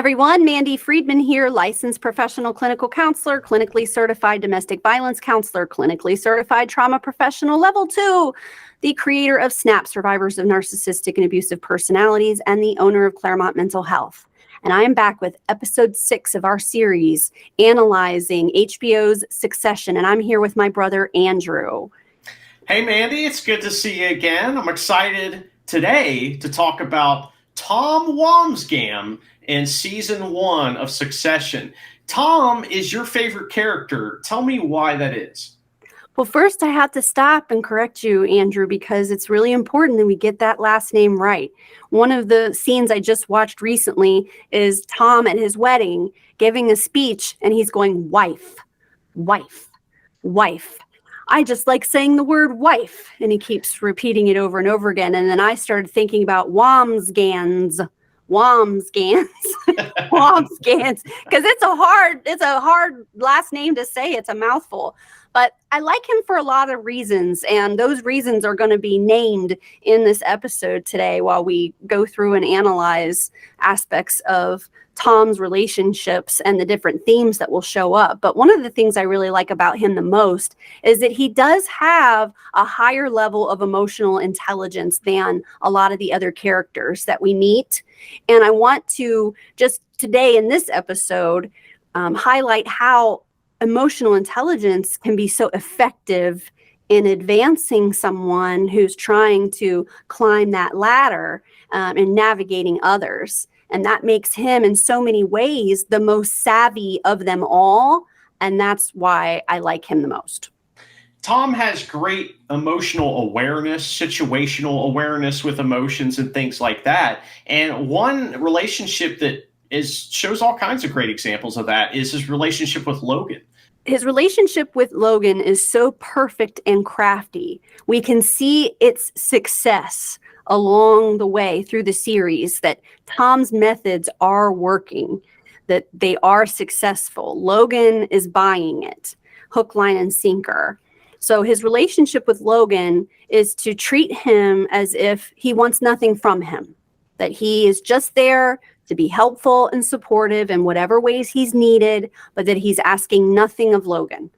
everyone. Mandy Friedman here, licensed professional clinical counselor, clinically certified domestic violence counselor, clinically certified trauma professional level 2, the creator of SNAP, Survivors of Narcissistic and Abusive Personalities, and the owner of Claremont Mental Health. And I am back with episode 6 of our series, analyzing HBO's Succession. And I'm here with my brother, Andrew. Hey, Mandy, it's good to see you again. I'm excited today to talk about Tom Wambsgans in season 1 of Succession. Tom is your favorite character. Tell me why that is. Well, first I have to stop and correct you, Andrew, because it's really important that we get that last name right. One of the scenes I just watched recently is Tom at his wedding giving a speech, and he's going, wife, wife, wife. I just like saying the word wife, and he keeps repeating it over and over again. And then I started thinking about Wambsgans, Wambsgans, Wambsgans, because it's a hard last name to say. It's a mouthful. But I like him for a lot of reasons, and those reasons are going to be named in this episode today while we go through and analyze aspects of Tom's relationships and the different themes that will show up. But one of the things I really like about him the most is that he does have a higher level of emotional intelligence than a lot of the other characters that we meet. And I want to just today in this episode highlight how emotional intelligence can be so effective in advancing someone who's trying to climb that ladder and navigating others. And that makes him in so many ways the most savvy of them all. And that's why I like him the most. Tom has great emotional awareness, situational awareness with emotions and things like that. And one relationship that shows all kinds of great examples of that is his relationship with Logan. His relationship with Logan is so perfect and crafty. We can see its success along the way through the series, that Tom's methods are working, that they are successful. Logan is buying it, hook, line, and sinker. So his relationship with Logan is to treat him as if he wants nothing from him, that he is just there to be helpful and supportive in whatever ways he's needed, but that he's asking nothing of Logan.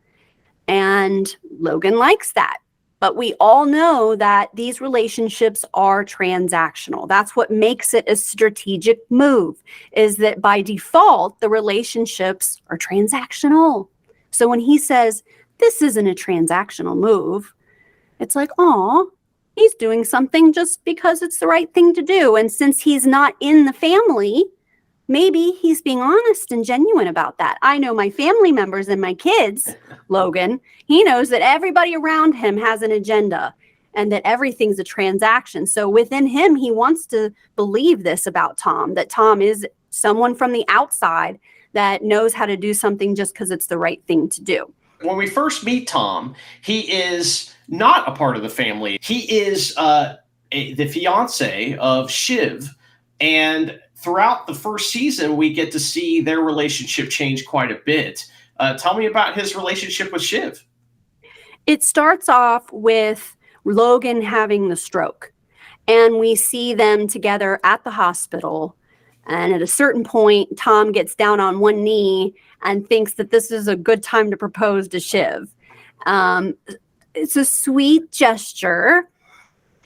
And Logan likes that. But we all know that these relationships are transactional. That's what makes it a strategic move, is that by default, the relationships are transactional. So when he says, this isn't a transactional move, it's like, oh, he's doing something just because it's the right thing to do. And since he's not in the family, maybe he's being honest and genuine about that. I know my family members and my kids, Logan, he knows that everybody around him has an agenda and that everything's a transaction. So within him, he wants to believe this about Tom, that Tom is someone from the outside that knows how to do something just because it's the right thing to do. When we first meet Tom, he is not a part of the family. He is the fiance of Shiv. And throughout the first season, we get to see their relationship change quite a bit. Tell me about his relationship with Shiv. It starts off with Logan having the stroke. And we see them together at the hospital. And at a certain point, Tom gets down on one knee and thinks that this is a good time to propose to Shiv. It's a sweet gesture.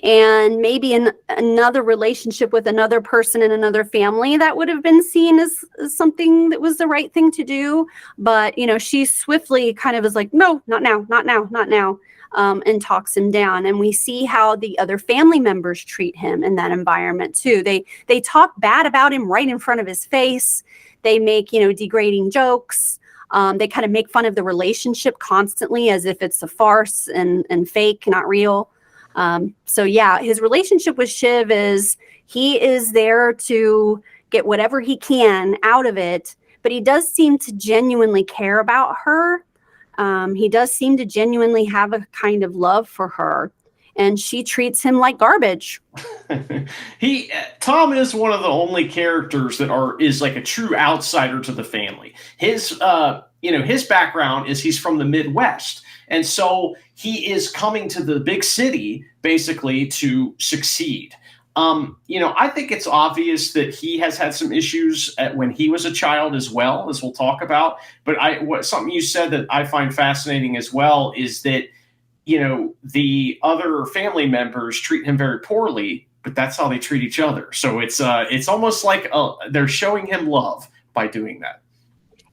And maybe in another relationship with another person in another family, that would have been seen as something that was the right thing to do. But, you know, she swiftly kind of is like, no, not now, not now, not now, and talks him down. And we see how the other family members treat him in that environment too. They talk bad about him right in front of his face. They make, degrading jokes. They kind of make fun of the relationship constantly as if it's a farce and fake, not real. So yeah, his relationship with Shiv is he is there to get whatever he can out of it, but he does seem to genuinely care about her. He does seem to genuinely have a kind of love for her, and she treats him like garbage. Tom is one of the only characters that is like a true outsider to the family. His background is he's from the Midwest. And so he is coming to the big city basically to succeed. I think it's obvious that he has had some issues when he was a child as well, as we'll talk about. But something you said that I find fascinating as well is that, the other family members treat him very poorly, but that's how they treat each other. So it's almost like they're showing him love by doing that.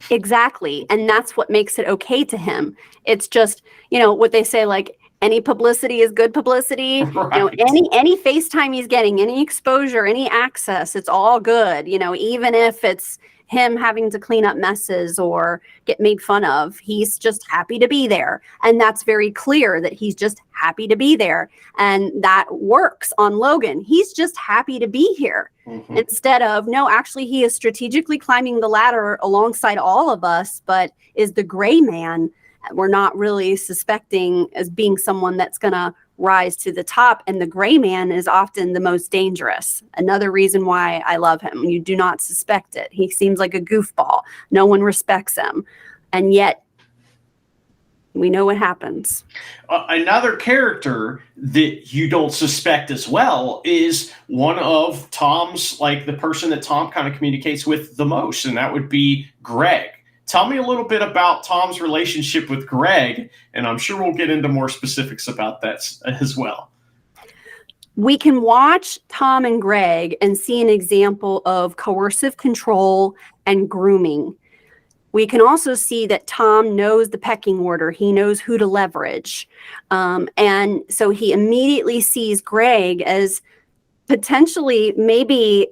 Exactly. And that's what makes it okay to him. It's just, what they say, like, any publicity is good publicity. Right. Any FaceTime he's getting, any exposure, any access, it's all good. Even if it's him having to clean up messes or get made fun of, he's just happy to be there. And that's very clear that he's just happy to be there. And that works on Logan. He's just happy to be here. Mm-hmm. Instead of, no, actually, he is strategically climbing the ladder alongside all of us, but is the gray man we're not really suspecting as being someone that's going to rise to the top. And the gray man is often the most dangerous. Another reason why I love him. You do not suspect it. He seems like a goofball. No one respects him. And yet we know what happens. Another character that you don't suspect as well is one of Tom's, like the person that Tom kind of communicates with the most. And that would be Greg. Tell me a little bit about Tom's relationship with Greg, and I'm sure we'll get into more specifics about that as well. We can watch Tom and Greg and see an example of coercive control and grooming. We can also see that Tom knows the pecking order. He knows who to leverage. And so he immediately sees Greg as potentially maybe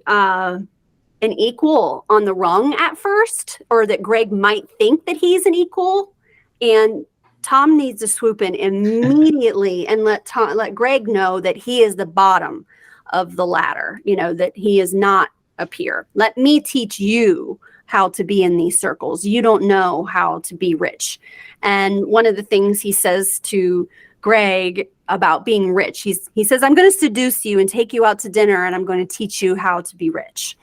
an equal on the rung at first, or that Greg might think that he's an equal, and Tom needs to swoop in immediately and let Greg know that he is the bottom of the ladder, that he is not a peer. Let me teach you how to be in these circles. You don't know how to be rich. And one of the things he says to Greg about being rich, he says, I'm going to seduce you and take you out to dinner, and I'm going to teach you how to be rich.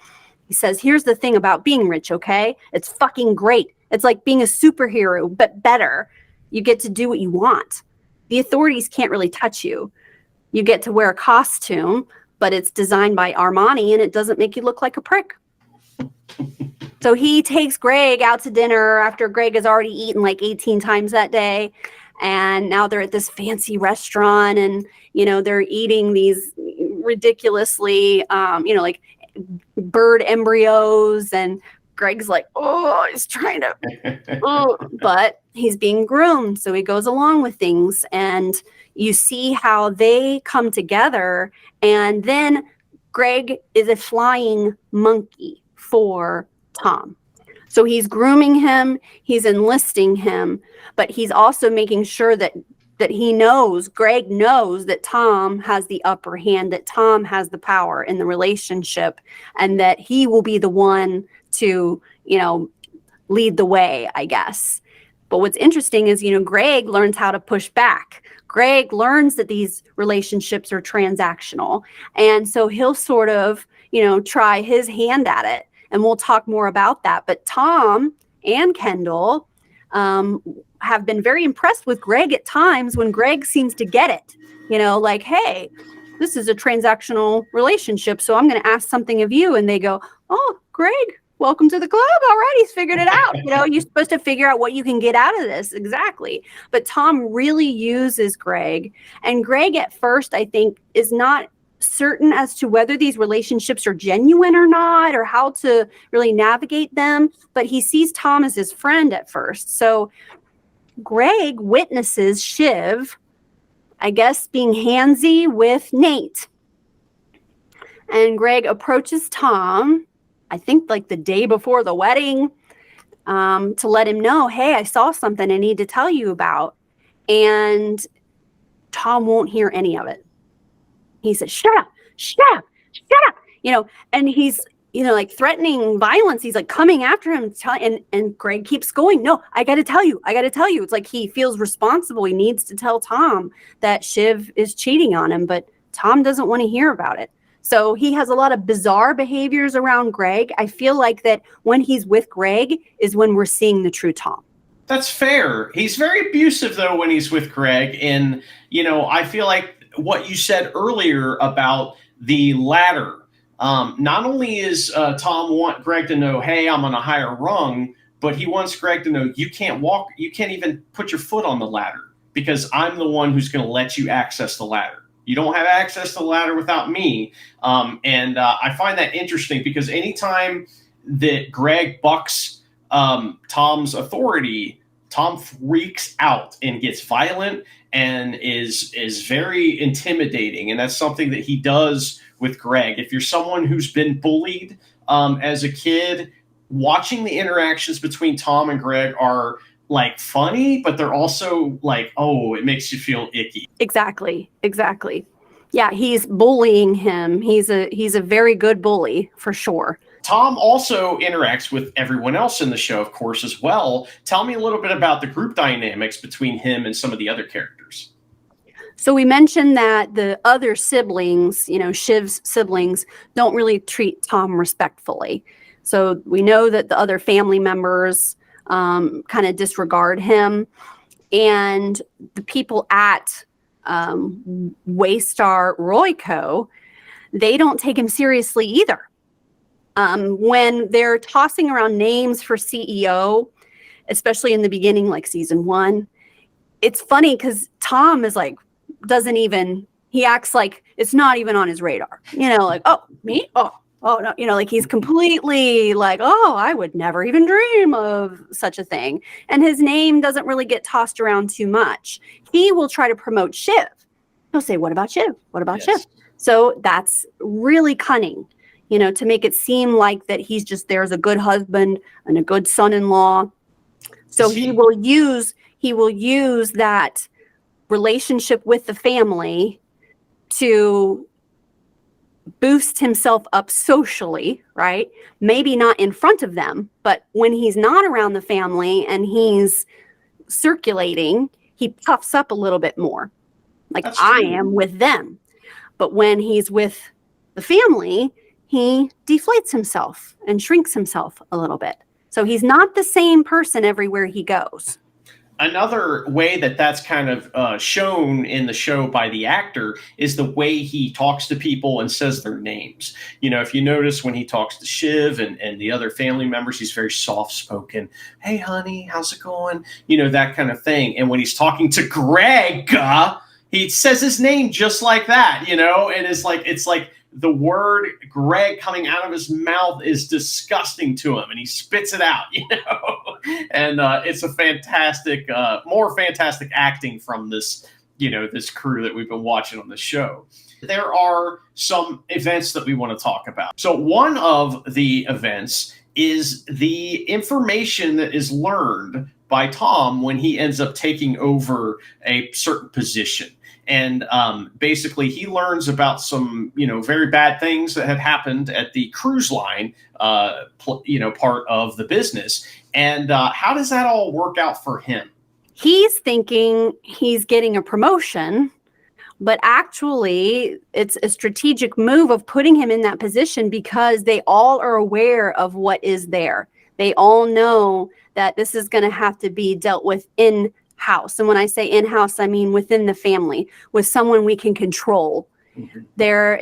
He says, here's the thing about being rich, okay? It's fucking great. It's like being a superhero, but better. You get to do what you want. The authorities can't really touch you. You get to wear a costume, but it's designed by Armani, and it doesn't make you look like a prick. So he takes Greg out to dinner after Greg has already eaten like 18 times that day. And now they're at this fancy restaurant, and, they're eating these ridiculously, like bird embryos, and Greg's like, he's trying to, but he's being groomed. So he goes along with things, and you see how they come together. And then Greg is a flying monkey for Tom. So he's grooming him, he's enlisting him, but he's also making sure that Greg knows that Tom has the upper hand, that Tom has the power in the relationship, and that he will be the one to, lead the way, I guess. But what's interesting is, Greg learns how to push back. Greg learns that these relationships are transactional. And so he'll sort of, try his hand at it. And we'll talk more about that. But Tom and Kendall have been very impressed with Greg at times when Greg seems to get it, like, hey, this is a transactional relationship, so I'm going to ask something of you. And they go, oh, Greg, welcome to the club. All right, he's figured it out. You're supposed to figure out what you can get out of this. Exactly. But Tom really uses Greg. And Greg at first, I think, is not certain as to whether these relationships are genuine or not, or how to really navigate them. But he sees Tom as his friend at first. So Greg witnesses Shiv, I guess, being handsy with Nate. And Greg approaches Tom, I think like the day before the wedding, to let him know, hey, I saw something I need to tell you about. And Tom won't hear any of it. He says, shut up, and he's, like threatening violence. He's like coming after him, and Greg keeps going. No, I got to tell you. It's like he feels responsible. He needs to tell Tom that Shiv is cheating on him, but Tom doesn't want to hear about it. So he has a lot of bizarre behaviors around Greg. I feel like that when he's with Greg is when we're seeing the true Tom. That's fair. He's very abusive, though, when he's with Greg. And, I feel like what you said earlier about the ladder. Not only is Tom want Greg to know, hey, I'm on a higher rung, but he wants Greg to know you can't even put your foot on the ladder because I'm the one who's going to let you access the ladder. You don't have access to the ladder without me. I find that interesting because anytime that Greg bucks Tom's authority, Tom freaks out and gets violent and is very intimidating. And that's something that he does with Greg. If you're someone who's been bullied as a kid, watching the interactions between Tom and Greg are like funny, but they're also like, oh, it makes you feel icky. Exactly. Yeah, he's bullying him. He's a very good bully for sure. Tom also interacts with everyone else in the show, of course, as well. Tell me a little bit about the group dynamics between him and some of the other characters. So we mentioned that the other siblings, Shiv's siblings, don't really treat Tom respectfully. So we know that the other family members kind of disregard him. And the people at Waystar Royco, they don't take him seriously either. When they're tossing around names for CEO, especially in the beginning, like season 1, it's funny because Tom is like, he acts like it's not even on his radar. Like, oh, me? Oh, no. Like he's completely like, oh, I would never even dream of such a thing. And his name doesn't really get tossed around too much. He will try to promote Shiv. He'll say, what about Shiv? What about Shiv? So that's really cunning, to make it seem like that he's just there as a good husband and a good son-in-law. So he will use that relationship with the family to boost himself up socially, right? Maybe not in front of them, but when he's not around the family and he's circulating, he puffs up a little bit more. Like I am with them. But when he's with the family, he deflates himself and shrinks himself a little bit. So he's not the same person everywhere he goes. Another way that's kind of shown in the show by the actor is the way he talks to people and says their names. If you notice when he talks to Shiv and the other family members, he's very soft-spoken. Hey, honey, how's it going? That kind of thing. And when he's talking to Greg, he says his name just like that, and it's like the word Greg coming out of his mouth is disgusting to him and he spits it out, and it's a fantastic, more fantastic acting from this, this crew that we've been watching on the show. There are some events that we want to talk about. So one of the events is the information that is learned by Tom when he ends up taking over a certain position. And basically, he learns about some, very bad things that had happened at the cruise line, part of the business. And how does that all work out for him? He's thinking he's getting a promotion, but actually, it's a strategic move of putting him in that position because they all are aware of what is there. They all know that this is going to have to be dealt with in-house. And when I say in-house, I mean within the family, with someone we can control. Mm-hmm. There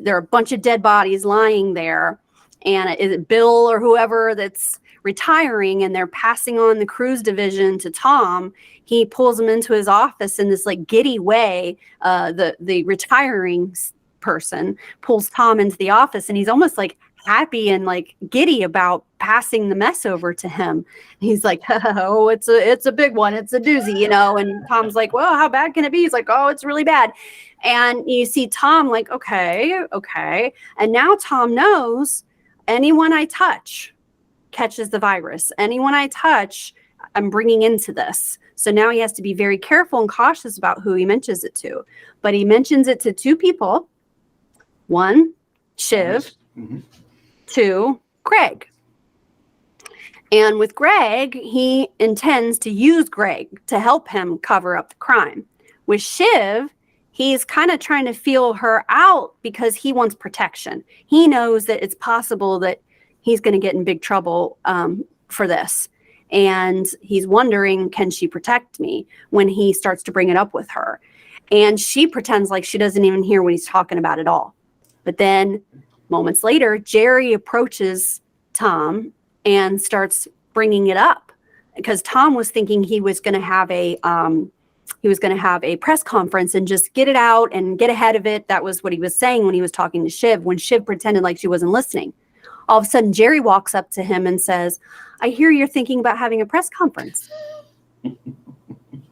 are a bunch of dead bodies lying there, and is it Bill or whoever that's retiring, and they're passing on the cruise division to Tom. He pulls him into his office in this like giddy way. The retiring person pulls Tom into the office, and he's almost like happy and like giddy about passing the mess over to him. He's like, oh, it's a big one. It's a doozy, and Tom's like, well, how bad can it be? He's like, oh, it's really bad. And you see Tom like, okay. And now Tom knows anyone I touch catches the virus. Anyone I touch, I'm bringing into this. So now he has to be very careful and cautious about who he mentions it to. But he mentions it to 2 people. 1, Shiv. Mm-hmm. 2, Greg. And with Greg, he intends to use Greg to help him cover up the crime. With Shiv, he's kind of trying to feel her out because he wants protection. He knows that it's possible that he's going to get in big trouble for this. And he's wondering, can she protect me, when he starts to bring it up with her? And she pretends like she doesn't even hear what he's talking about at all. But then moments later, Jerry approaches Tom and starts bringing it up because Tom was thinking he was going to have a press conference and just get it out and get ahead of it. That was what he was saying when he was talking to Shiv, when Shiv pretended like she wasn't listening. All of a sudden, Jerry walks up to him and says, I hear you're thinking about having a press conference.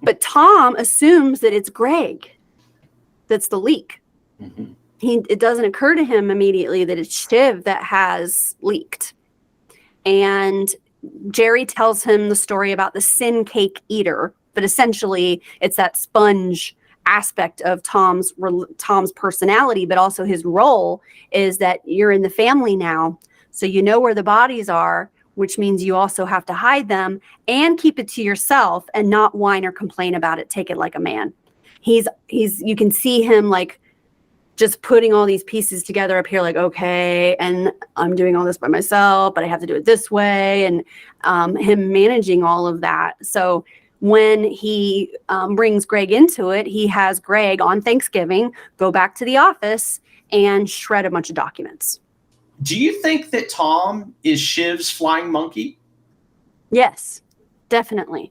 But Tom assumes that it's Greg that's the leak. Mm-hmm. It doesn't occur to him immediately that it's Shiv that has leaked. And Jerry tells him the story about the sin cake eater, but essentially it's that sponge aspect of Tom's personality, but also his role is that you're in the family now. So you know where the bodies are, which means you also have to hide them and keep it to yourself and not whine or complain about it. Take it like a man. You can see him like just putting all these pieces together up here, like, okay, and I'm doing all this by myself, but I have to do it this way. And him managing all of that. So when he brings Greg into it, he has Greg on Thanksgiving go back to the office and shred a bunch of documents. Do you think that Tom is Shiv's flying monkey? Yes, definitely.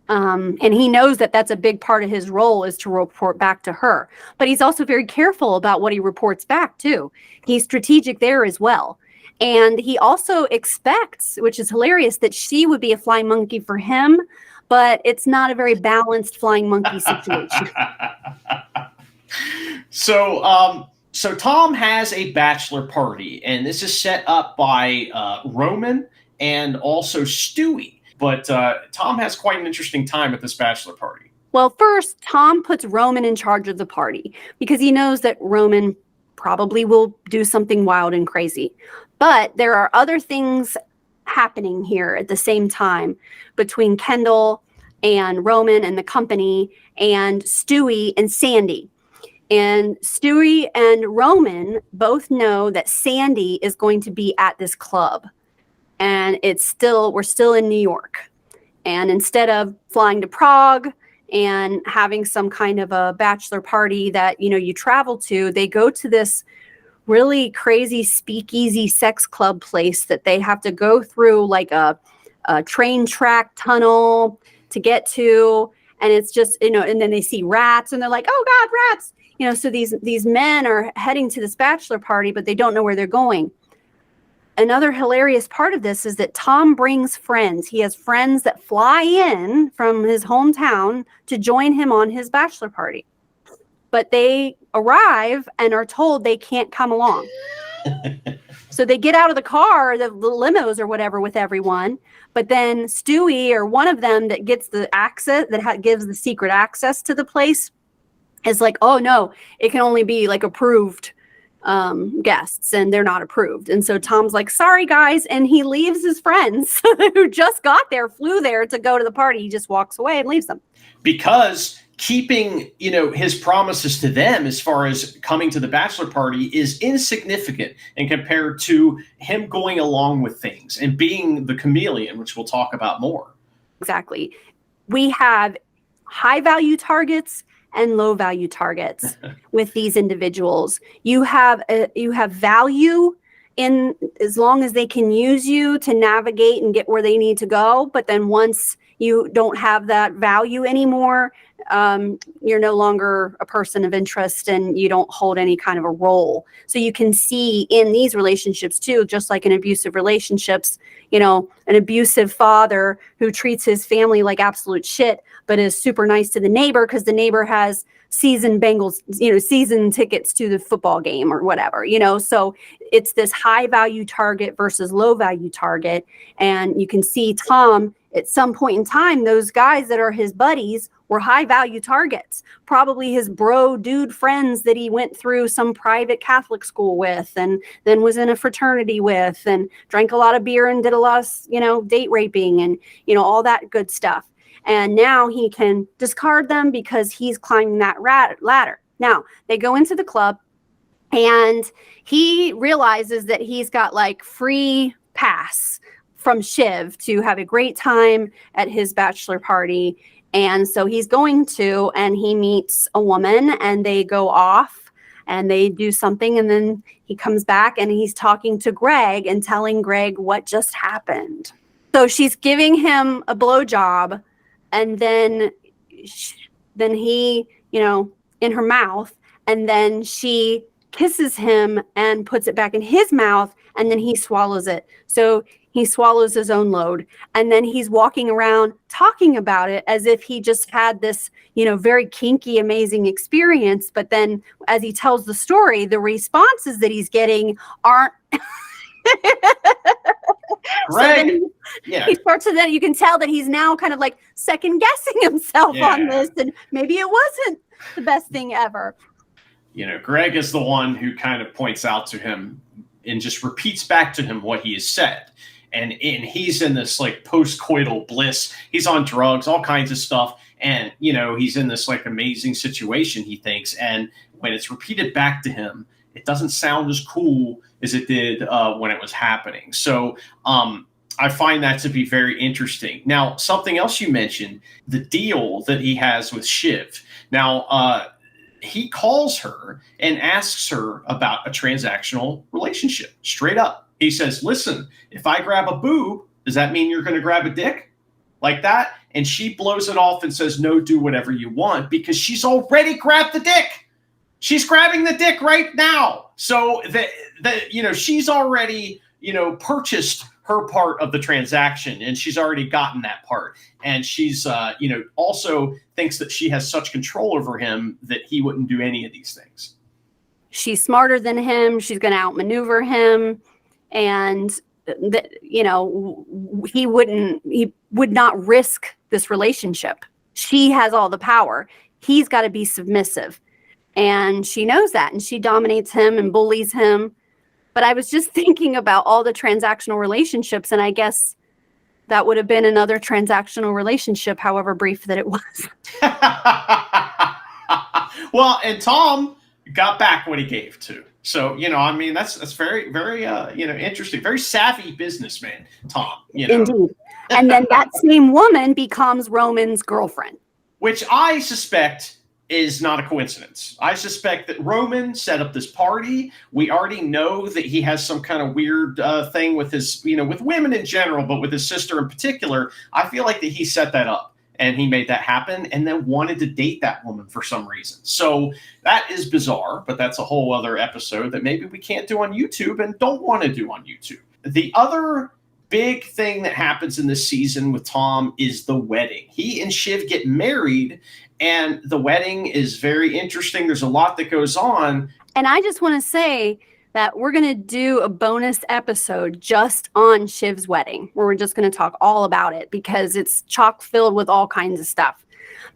And he knows that that's a big part of his role is to report back to her. But he's also very careful about what he reports back too. He's strategic there as well. And he also expects, which is hilarious, that she would be a flying monkey for him, but it's not a very balanced flying monkey situation. So Tom has a bachelor party, and this is set up by Roman and also Stewie. But Tom has quite an interesting time at this bachelor party. Well, first, Tom puts Roman in charge of the party because he knows that Roman probably will do something wild and crazy. But there are other things happening here at the same time between Kendall and Roman and the company and Stewie and Sandy. And Stewie and Roman both know that Sandy is going to be at this club. And we're still in New York. And instead of flying to Prague and having some kind of a bachelor party that, you travel to, they go to this really crazy speakeasy sex club place that they have to go through like a train track tunnel to get to. And it's just, and then they see rats and they're like, oh God, rats. So these men are heading to this bachelor party, but they don't know where they're going. Another hilarious part of this is that Tom brings friends. He has friends that fly in from his hometown to join him on his bachelor party. But they arrive and are told they can't come along. So they get out of the car, the limos or whatever with everyone. But then Stewie or one of them that gets the access, gives the secret access to the place is like, oh no, it can only be like approved guests, and they're not approved. And so Tom's like, sorry guys, and he leaves his friends who just flew there to go to the party. He just walks away and leaves them because keeping his promises to them as far as coming to the bachelor party is insignificant and compared to him going along with things and being the chameleon, which we'll talk about more. Exactly. We have high value targets and low value targets with these individuals. You have value in as long as they can use you to navigate and get where they need to go. But then once you don't have that value anymore, you're no longer a person of interest and you don't hold any kind of a role. So you can see in these relationships too, just like in abusive relationships, an abusive father who treats his family like absolute shit, but is super nice to the neighbor because the neighbor has season tickets to the football game or whatever, so it's this high value target versus low value target. And you can see Tom at some point in time, those guys that are his buddies were high value targets, probably his bro dude friends that he went through some private Catholic school with and then was in a fraternity with and drank a lot of beer and did a lot of, date raping and, all that good stuff. And now he can discard them because he's climbing that ladder. Now they go into the club and he realizes that he's got like free pass from Shiv to have a great time at his bachelor party. And so he's going to, and he meets a woman and they go off and they do something, and then he comes back and he's talking to Greg and telling Greg what just happened. So she's giving him a blowjob, and then he, in her mouth, and then she kisses him and puts it back in his mouth, and then he swallows it. So he swallows his own load, and then he's walking around talking about it as if he just had this, very kinky, amazing experience. But then as he tells the story, the responses that he's getting aren't. Right. So he starts to, then you can tell that he's now kind of like second guessing himself on this, and maybe it wasn't the best thing ever. Greg is the one who kind of points out to him and just repeats back to him what he has said. And he's in this like post-coital bliss. He's on drugs, all kinds of stuff. And, he's in this like amazing situation, he thinks. And when it's repeated back to him, it doesn't sound as cool as it did when it was happening. So I find that to be very interesting. Now, something else you mentioned, the deal that he has with Shiv. Now, he calls her and asks her about a transactional relationship straight up. He says, listen, if I grab a boob, does that mean you're going to grab a dick like that? And she blows it off and says, no, do whatever you want, because she's already grabbed the dick. She's grabbing the dick right now. So she's already, purchased her part of the transaction, and she's already gotten that part. And she's, also thinks that she has such control over him that he wouldn't do any of these things. She's smarter than him. She's going to outmaneuver him. And, he would not risk this relationship. She has all the power. He's got to be submissive. And she knows that. And she dominates him and bullies him. But I was just thinking about all the transactional relationships. And I guess that would have been another transactional relationship, however brief that it was. Well, and Tom got back what he gave to. So, that's very, very, interesting. Very savvy businessman, Tom. Indeed. And then that same woman becomes Roman's girlfriend. Which I suspect is not a coincidence. I suspect that Roman set up this party. We already know that he has some kind of weird thing with his, with women in general, but with his sister in particular. I feel like that he set that up. And he made that happen and then wanted to date that woman for some reason. So that is bizarre, but that's a whole other episode that maybe we can't do on YouTube and don't want to do on YouTube. The other big thing that happens in this season with Tom is the wedding. He and Shiv get married, and the wedding is very interesting. There's a lot that goes on. And I just want to say that we're going to do a bonus episode just on Shiv's wedding, where we're just going to talk all about it because it's chock filled with all kinds of stuff.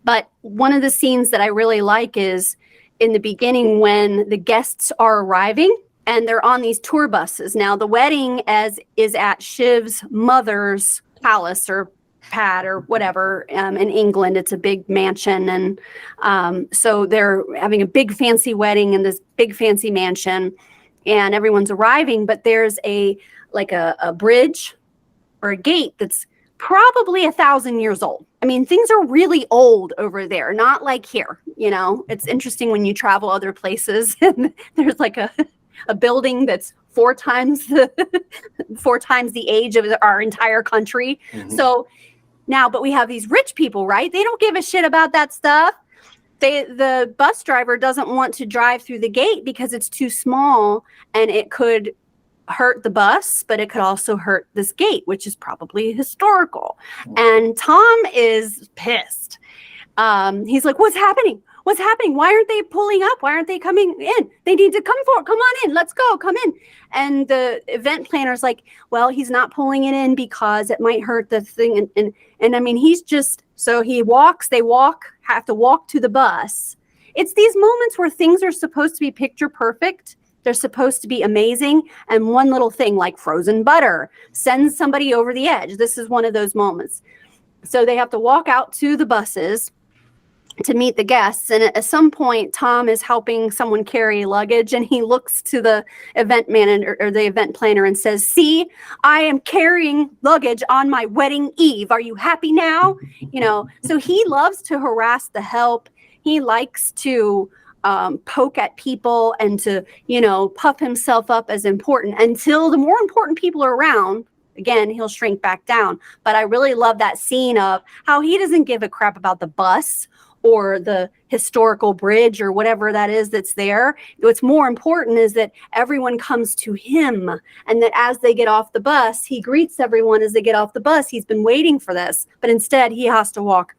But one of the scenes that I really like is in the beginning when the guests are arriving and they're on these tour buses. Now, the wedding is at Shiv's mother's palace or pad or whatever in England. It's a big mansion. And so they're having a big fancy wedding in this big fancy mansion. And everyone's arriving, but there's a bridge or a gate that's probably 1,000 years old. I mean, things are really old over there, not like here. It's interesting when you travel other places and there's like a building that's 4 times the age of our entire country. Mm-hmm. So now, but we have these rich people, right? They don't give a shit about that stuff. The bus driver doesn't want to drive through the gate because it's too small and it could hurt the bus, but it could also hurt this gate, which is probably historical. And Tom is pissed. He's like, what's happening? What's happening? Why aren't they pulling up? Why aren't they coming in? They need to come forward. Come on in. Let's go. Come in. And the event planner's like, well, he's not pulling it in because it might hurt the thing. And I mean, he's just, so they have to walk to the bus. It's these moments where things are supposed to be picture perfect. They're supposed to be amazing. And one little thing like frozen butter sends somebody over the edge. This is one of those moments. So they have to walk out to the buses to meet the guests. And at some point, Tom is helping someone carry luggage, and he looks to the event manager or the event planner and says, see, I am carrying luggage on my wedding eve. Are you happy now? So he loves to harass the help. He likes to poke at people and to, puff himself up as important until the more important people are around. Again, he'll shrink back down. But I really love that scene of how he doesn't give a crap about the bus or the historical bridge or whatever that is that's there. What's more important is that everyone comes to him, and that as they get off the bus, he greets everyone as they get off the bus. He's been waiting for this, but instead he has to walk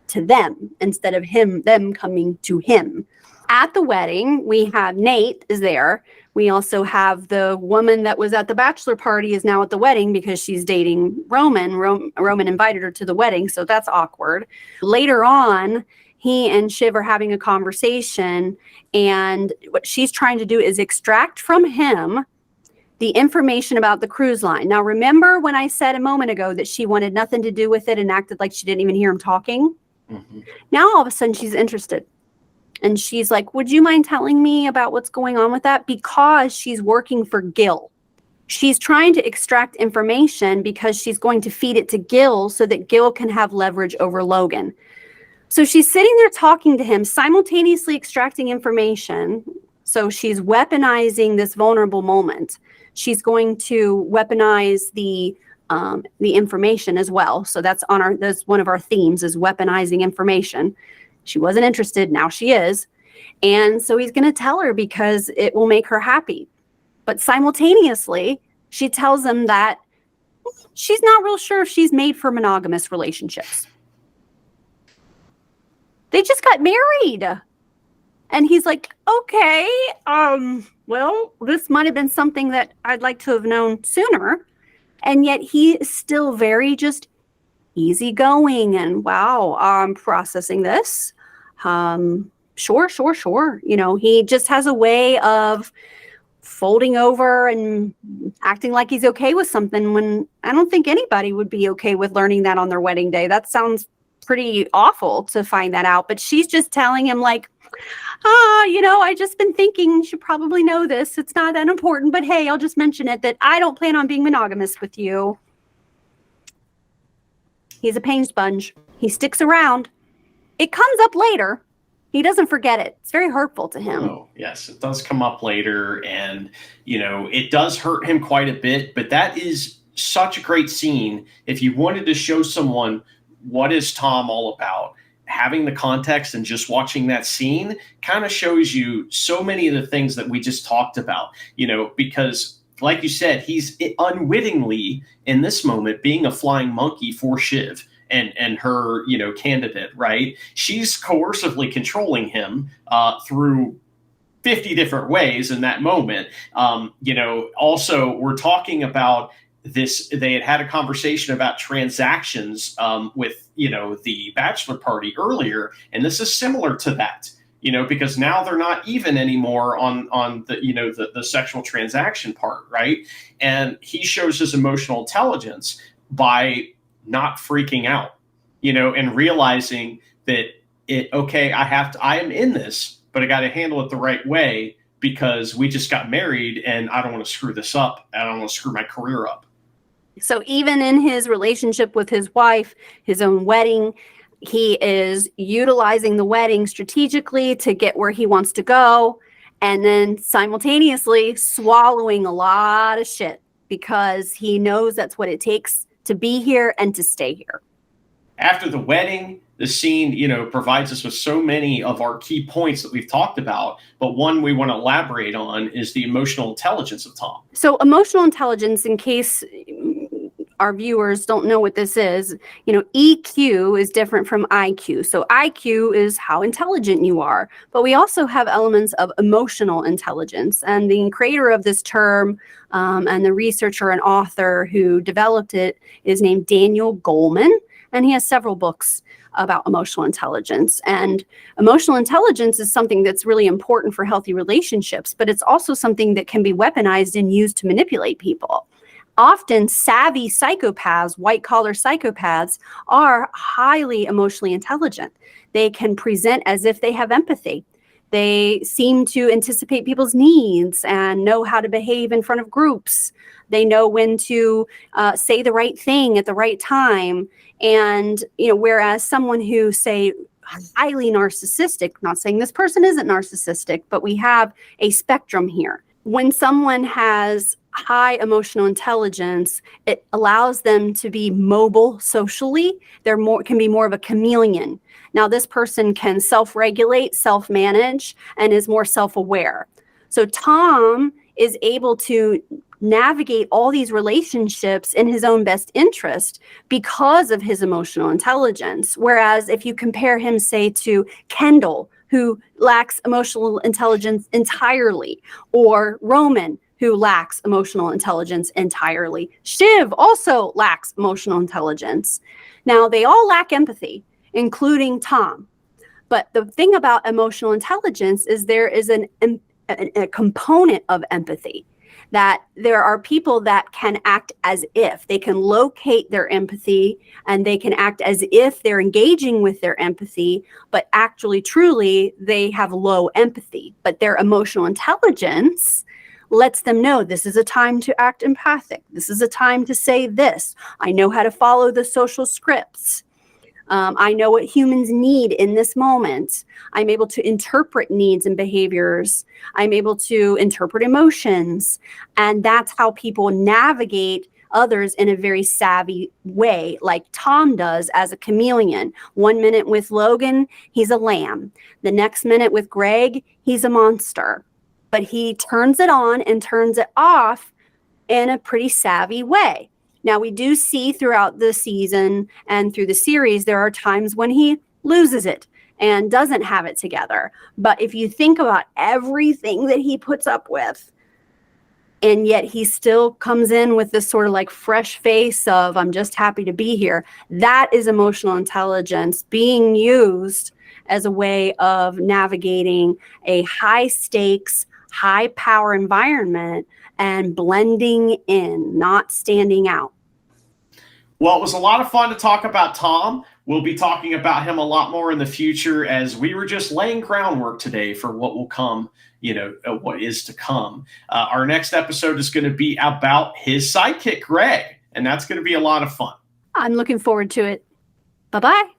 to them instead of them coming to him. At the wedding, we have Nate is there. We also have the woman that was at the bachelor party is now at the wedding because she's dating Roman. Roman invited her to the wedding, so that's awkward. Later on, he and Shiv are having a conversation, and what she's trying to do is extract from him the information about the cruise line. Now, remember when I said a moment ago that she wanted nothing to do with it and acted like she didn't even hear him talking? Mm-hmm. Now, all of a sudden, she's interested. And she's like, would you mind telling me about what's going on with that? Because she's working for Gil. She's trying to extract information because she's going to feed it to Gil so that Gil can have leverage over Logan. So she's sitting there talking to him, simultaneously extracting information. So she's weaponizing this vulnerable moment. She's going to weaponize the information as well. So that's one of our themes is weaponizing information. She wasn't interested. Now she is. And so he's going to tell her because it will make her happy. But simultaneously, she tells him that she's not real sure if she's made for monogamous relationships. They just got married. And he's like, okay, well, this might have been something that I'd like to have known sooner. And yet he is still very just easygoing and wow, I'm processing this. Sure. He just has a way of folding over and acting like he's okay with something when I don't think anybody would be okay with learning that on their wedding day. That sounds pretty awful to find that out. But she's just telling him like, I just been thinking you should probably know this. It's not that important, but hey, I'll just mention it that I don't plan on being monogamous with you. He's a pain sponge. He sticks around. It comes up later. He doesn't forget it. It's very hurtful to him. Oh, yes, it does come up later. And, it does hurt him quite a bit. But that is such a great scene. If you wanted to show someone what is Tom all about, having the context and just watching that scene kind of shows you so many of the things that we just talked about, because like you said, he's unwittingly in this moment being a flying monkey for Shiv and her, candidate, right? She's coercively controlling him through 50 different ways in that moment. Also we're talking about this. They had a conversation about transactions with, the bachelor party earlier. And this is similar to that. Because now they're not even anymore on the, the sexual transaction part, right? And he shows his emotional intelligence by not freaking out, and realizing that I am in this, but I got to handle it the right way because we just got married and I don't want to screw this up. I don't want to screw my career up. So even in his relationship with his wife, his own wedding, he is utilizing the wedding strategically to get where he wants to go, and then simultaneously swallowing a lot of shit because he knows that's what it takes to be here and to stay here. After the wedding, the scene, provides us with so many of our key points that we've talked about, but one we want to elaborate on is the emotional intelligence of Tom. So emotional intelligence, in case our viewers don't know what this is, EQ is different from IQ. So IQ is how intelligent you are, but we also have elements of emotional intelligence. And the creator of this term and the researcher and author who developed it is named Daniel Goleman, and he has several books about emotional intelligence. And emotional intelligence is something that's really important for healthy relationships, but it's also something that can be weaponized and used to manipulate people. Often savvy psychopaths, white-collar psychopaths, are highly emotionally intelligent. They can present as if they have empathy. They seem to anticipate people's needs and know how to behave in front of groups. They know when to say the right thing at the right time. And, whereas someone who, say, highly narcissistic. I'm not saying this person isn't narcissistic, but we have a spectrum here. When someone has high emotional intelligence, it allows them to be mobile socially. Can be more of a chameleon. Now, this person can self-regulate, self-manage, and is more self-aware. So Tom is able to navigate all these relationships in his own best interest because of his emotional intelligence. Whereas if you compare him, say, to Kendall, who lacks emotional intelligence entirely, or Roman, who lacks emotional intelligence entirely. Shiv also lacks emotional intelligence. Now, they all lack empathy, including Tom. But the thing about emotional intelligence is there is a component of empathy, that there are people that can act as if they can locate their empathy, and they can act as if they're engaging with their empathy, but actually, truly, they have low empathy. But their emotional intelligence lets them know this is a time to act empathic. This is a time to say this. I know how to follow the social scripts. I know what humans need in this moment. I'm able to interpret needs and behaviors. I'm able to interpret emotions. And that's how people navigate others in a very savvy way, like Tom does as a chameleon. 1 minute with Logan, he's a lamb. The next minute with Greg, he's a monster. But he turns it on and turns it off in a pretty savvy way. Now, we do see throughout the season and through the series, there are times when he loses it and doesn't have it together. But if you think about everything that he puts up with, and yet he still comes in with this sort of like fresh face of, I'm just happy to be here. That is emotional intelligence being used as a way of navigating a high stakes, high power environment and blending in, not standing out. Well, it was a lot of fun to talk about Tom. We'll be talking about him a lot more in the future, as we were just laying groundwork today for what will come, what is to come. Our next episode is going to be about his sidekick, Greg, and that's going to be a lot of fun. I'm looking forward to it. Bye-bye.